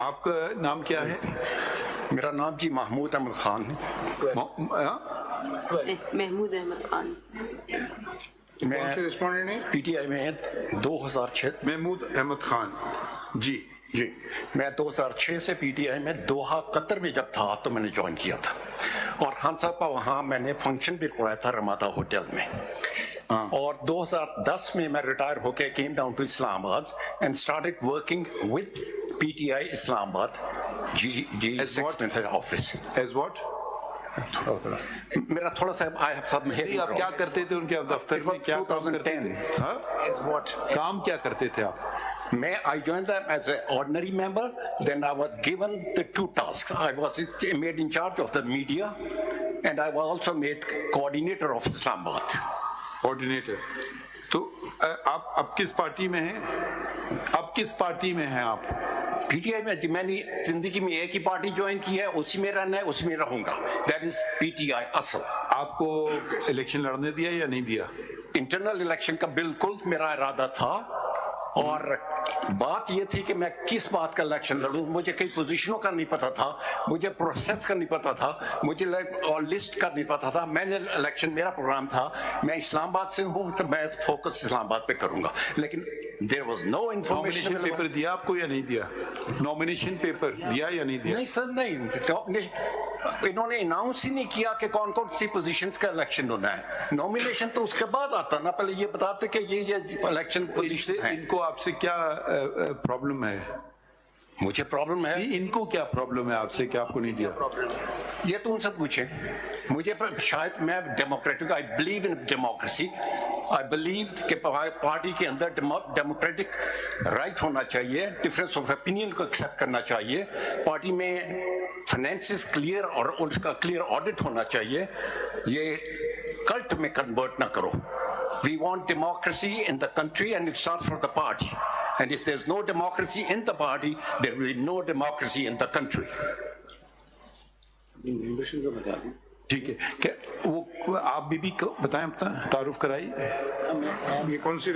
آپ کا نام کیا ہے؟ میرا نام جی محمود احمد خان ہے۔ محمود احمد خان۔ میں پی ٹی آئی میں 2006 محمود احمد خان جی میں 2006 سے پی ٹی آئی میں دوحہ قطر میں جب تھا تو میں نے جوائن کیا تھا، اور خان صاحب کا وہاں میں نے فنکشن بھی کرایا تھا رمادہ ہوٹل میں، اور 2010 میں میں ریٹائر ہو کے came down to Islamabad and started working with P T I Islamabad office as what? میرا تھوڑا سا آپ کیا کرتے تھے ان کے دفتر میں؟ کیا کام کرتے تھے؟ کام کیا کرتے تھے آپ؟ I joined them as an ordinary member. Then I was given the two tasks. I was made in charge of the media, and I was also made coordinator of Islamabad. Coordinator. تو آپ کس party میں ہیں؟ آپ پی T آئی میں نے زندگی میں ایک ہی پارٹی جوائن کی ہے، اسی میں رہنا ہے، اسی میں رہوں گا۔ دیٹ از پی ٹی آئی اصل۔ آپ کو الیکشن لڑنے دیا یا نہیں دیا؟ انٹرنل الیکشن کا بالکل میرا ارادہ تھا، اور بات یہ تھی کہ میں کس بات کا الیکشن لڑوں۔ مجھے کئی پوزیشنوں کا نہیں پتا تھا، مجھے پروسیس کا نہیں پتا تھا، مجھے لسٹ کا نہیں پتا تھا۔ میں نے الیکشن، میرا پروگرام تھا میں اسلام آباد سے ہوں تو میں فوکس اسلام آباد پہ کروں گا، لیکن there was no information۔ Nomination paper دیا آپ کو یا نہیں دیا؟ نامینیشن پیپر دیا یا نہیں دیا؟ نہیں سر، نہیں، انہوں نے اناؤنس ہی نہیں کیا کہ کون کون سی پوزیشنز کا الیکشن ہونا ہے۔ نامینیشن تو اس کے بعد آتا نا، پہلے یہ بتاتے کہ یہ الیکشن پوزیشن ہیں۔ ان کو آپ سے کیا پرابلم ہے؟ مجھے پرابلم ہے، ان کو کیا پرابلم ہے آپ سے کہ آپ کو نہیں دیا؟ یہ تو ان سے پوچھیں۔ مجھے شاید، میں democratic, I believe in democracy, I believe کہ پارٹی کے اندر ڈیموکریٹک رائٹ ہونا چاہیے، ڈفرینس آف اوپینین کو ایکسیپٹ کرنا چاہیے، پارٹی میں فائنینسز کلیئر اور اس کا کلیئر آڈٹ ہونا چاہیے۔ یہ کلٹ میں کنورٹ نہ کرو۔ We want democracy in the country, and it starts from the party. And if there's no democracy in the party, there will be no democracy in the country. ٹھیک ہے، کیا وہ آپ بھی بتائیں، اپنا تعارف کرائیے۔ یہ کون سی